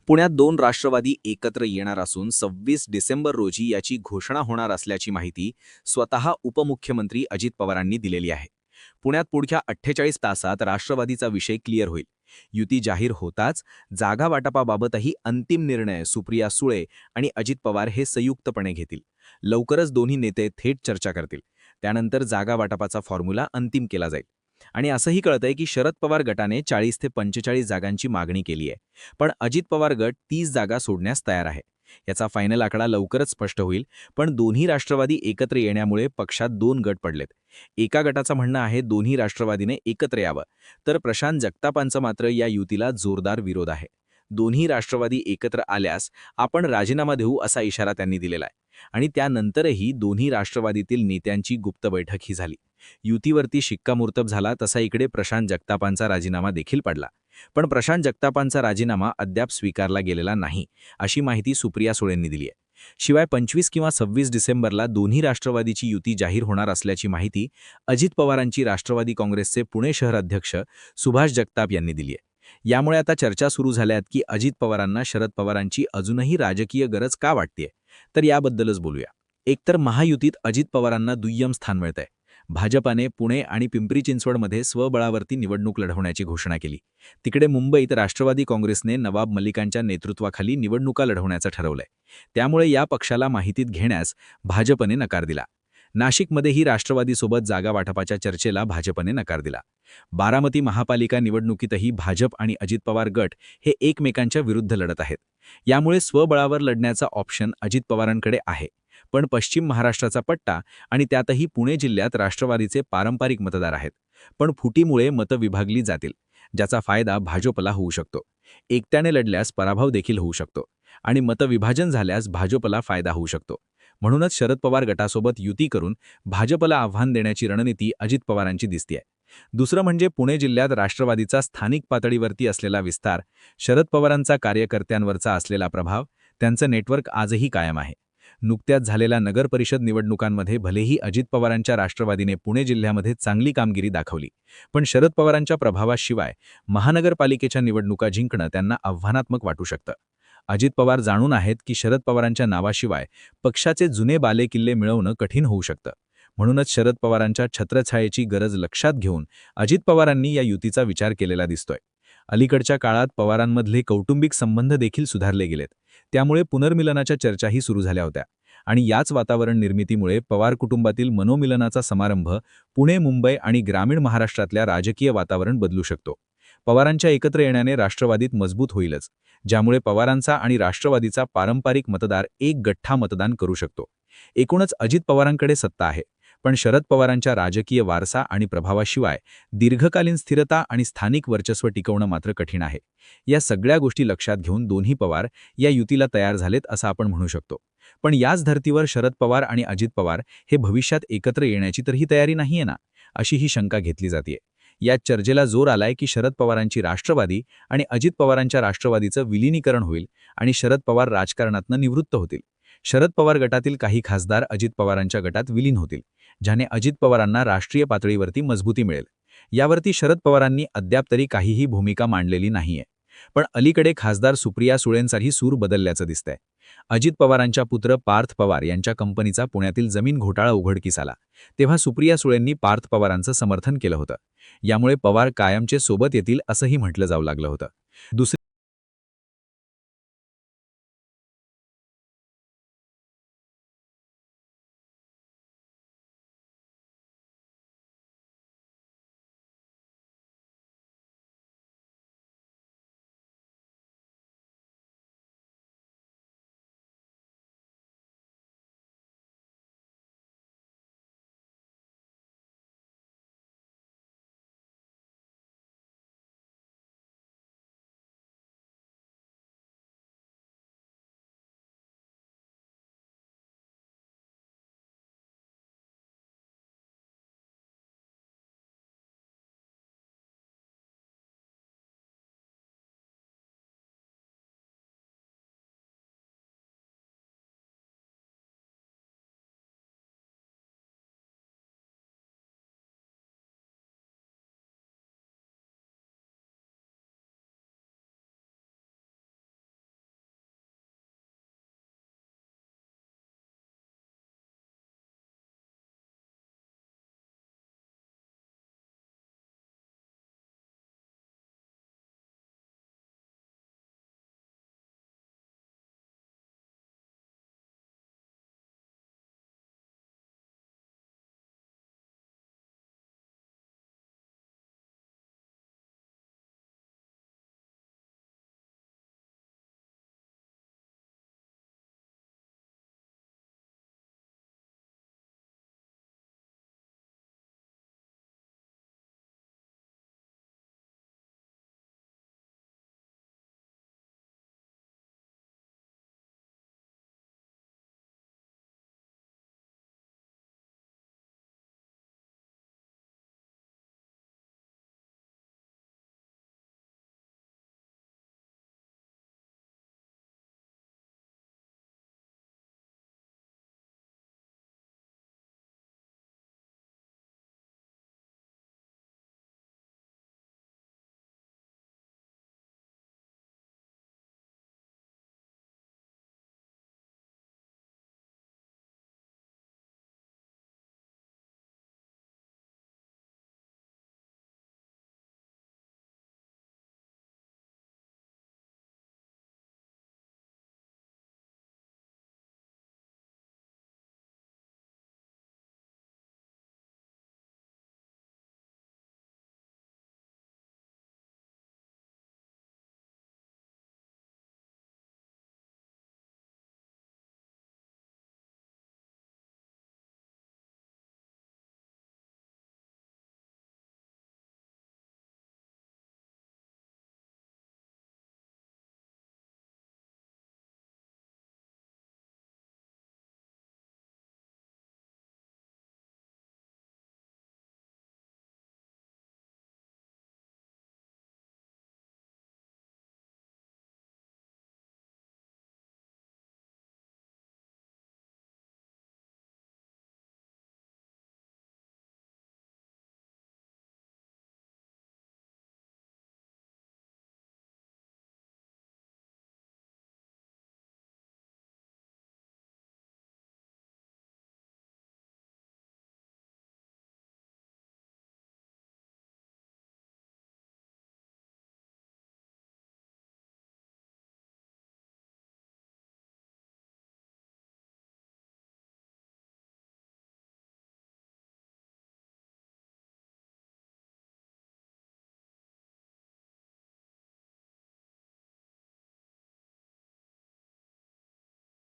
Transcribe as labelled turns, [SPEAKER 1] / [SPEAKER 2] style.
[SPEAKER 1] पुण्यात दोन राष्ट्रवादी एकत्र येणार असून 26 डिसेंबर रोजी याची घोषणा होणार असल्याची माहिती स्वतः उपमुख्यमंत्री अजित पवारांनी दिलेली आहे. पुण्यात पुढच्या 48 तासात राष्ट्रवादीचा विषय क्लिअर होईल. युती जाहीर होताच जागा वाटपाबाबतही अंतिम निर्णय सुप्रिया सुळे आणि अजित पवार हे संयुक्तपणे घेतील. लवकरच दोन्ही नेते थेट चर्चा करतील. त्यानंतर जागा वाटपाचा फॉर्म्युला अंतिम केला जाईल. आणि असंही कळतंय की शरद पवार गटाने 40 ते 45 जागांची मागणी केली आहे. पण अजित पवार गट 30 जागा सोडण्यास तयार आहे. याचा फायनल आकडा लवकरच स्पष्ट होईल. पण दोन्ही राष्ट्रवादी एकत्र येण्यामुळे पक्षात दोन गट पडलेत. एका गटाचं म्हणणं आहे दोन्ही राष्ट्रवादीने एकत्र यावं, तर प्रशांत जगतापांचा मात्र या युतीला जोरदार विरोध आहे. दोन्ही राष्ट्रवादी एकत्र आल्यास आपण राजीनामा देऊ असा इशारा त्यांनी दिलेला आहे. आणि त्यानंतरही दोन्ही राष्ट्रवादीतील नेत्यांची गुप्त बैठक ही झाली. युतीवरती शिक्कामोर्तब झाला तसा इकडे प्रशांत जगतापांचा राजीनामा देखील पडला. पण प्रशांत जगतापांचा राजीनामा अद्याप स्वीकारला गेलेला नाही, अशी माहिती सुप्रिया सुळेंनी दिली आहे. शिवाय 25 किंवा 26 डिसेंबरला दोन्ही राष्ट्रवादीची युती जाहीर होणार असल्याची माहिती अजित पवारांची राष्ट्रवादी काँग्रेसचे पुणे शहर अध्यक्ष सुभाष जगताप यांनी दिली आहे. यामुळे आता चर्चा सुरू झाल्यात की अजित पवारांना शरद पवारांची अजूनही राजकीय गरज का वाटतेय, तर याबद्दलच बोलूया. एकतर महायुतीत अजित पवारांना दुय्यम स्थान मिळतंय. भाजपाने पुणे आणि पिंपरी चिंचवडमध्ये स्वबळावरती निवडणूक लढवण्याची घोषणा केली. तिकडे मुंबईत राष्ट्रवादी काँग्रेसने नवाब मलिकांच्या नेतृत्वाखाली निवडणुका लढवण्याचं ठरवलंय. त्यामुळे या पक्षाला माहितीत घेण्यास भाजपने नकार दिला. नाशिकमध्येही राष्ट्रवादीसोबत जागा वाटपाच्या चर्चेला भाजपने नकार दिला. बारामती महापालिका निवडणुकीतही भाजप आणि अजित पवार गट हे एकमेकांच्या विरुद्ध लढत आहेत. यामुळे स्वबळावर लढण्याचा ऑप्शन अजित पवारांकडे आहे. पण पश्चिम महाराष्ट्राचा पट्टा आणि त्यातही पुणे जिल्ह्यात राष्ट्रवादीचे पारंपरिक मतदार आहेत. पण फुटीमुळे मतं विभागली जातील, ज्याचा फायदा भाजपला होऊ शकतो. एकट्याने लढल्यास पराभव देखील होऊ शकतो आणि मतविभाजन झाल्यास भाजपला फायदा होऊ शकतो. म्हणूनच शरद पवार गटासोबत युती करून भाजपला आव्हान देण्याची रणनीती अजित पवारांची दिसतेय. दुसरं म्हणजे पुणे जिल्ह्यात राष्ट्रवादीचा स्थानिक पातळीवरती असलेला विस्तार, शरद पवारांचा कार्यकर्त्यांवरचा असलेला प्रभाव, त्यांचं नेटवर्क आजही कायम आहे. नुकत्याच झालेल्या नगर परिषद निवडणुकांमध्ये भलेही अजित पवारांच्या राष्ट्रवादीने पुणे जिल्ह्यामध्ये चांगली कामगिरी दाखवली, पण शरद पवारांच्या प्रभावाशिवाय महानगरपालिकेच्या निवडणुका जिंकणं त्यांना आव्हानात्मक वाटू शकतं. अजित पवार जाणून आहेत की शरद पवारांच्या नावाशिवाय पक्षाचे जुने बालेकिल्ले मिळवणं कठीण होऊ शकतं. म्हणूनच शरद पवारांच्या छत्रछायेची गरज लक्षात घेऊन अजित पवारांनी या युतीचा विचार केलेला दिसतोय. अलीकडच्या काळात पवारांमधले कौटुंबिक संबंध देखील सुधारले गेलेत. त्यामुळे पुनर्मिलनाच्या चर्चाही सुरू झाल्या होत्या आणि याच वातावरण निर्मितीमुळे पवार कुटुंबातील मनोमिलनाचा समारंभ पुणे, मुंबई आणि ग्रामीण महाराष्ट्रातल्या राजकीय वातावरण बदलू शकतो. पवारांच्या एकत्र येण्याने राष्ट्रवादीत मजबूत होईलच, ज्यामुळे पवारांचा आणि राष्ट्रवादीचा पारंपरिक मतदार एक गठ्ठा मतदान करू शकतो. एकूणच अजित पवारांकडे सत्ता आहे, पण शरद पवारांच्या राजकीय वारसा आणि प्रभावाशिवाय दीर्घकालीन स्थिरता आणि स्थानिक वर्चस्व टिकवणं मात्र कठीण आहे. या सगळ्या गोष्टी लक्षात घेऊन दोन्ही पवार या युतीला तयार झालेत असं आपण म्हणू शकतो. पण याच धर्तीवर शरद पवार आणि अजित पवार हे भविष्यात एकत्र येण्याची तर ही तयारी नाहीये ना, अशी ही शंका घेतली जाते. या चर्चेला जोर आलाय की शरद पवारांची राष्ट्रवादी आणि अजित पवारांच्या राष्ट्रवादीचं विलीनीकरण होईल आणि शरद पवार राजकारणातून निवृत्त होतील. शरद पवार गटातील काही खासदार अजित पवारांच्या गटात विलीन होतील, ज्याने अजित पवारांना राष्ट्रीय पातळीवरती मजबूती मिळेल. यावरती शरद पवारांनी अद्याप तरी काहीही भूमिका मांडलेली नाहीये. पण अलीकडे खासदार सुप्रिया सुळेंचाही सूर बदलल्याचं दिसतंय. अजित पवारांच्या पुत्र पार्थ पवार यांच्या कंपनीचा पुण्यातील जमीन घोटाळा उघडकीस आला, तेव्हा सुप्रिया सुळेंनी पार्थ पवारांचं समर्थन केलं होतं. यामुळे पवार कायमचे सोबत येतील असंही म्हटलं जाऊ लागलं होतं. दुसरी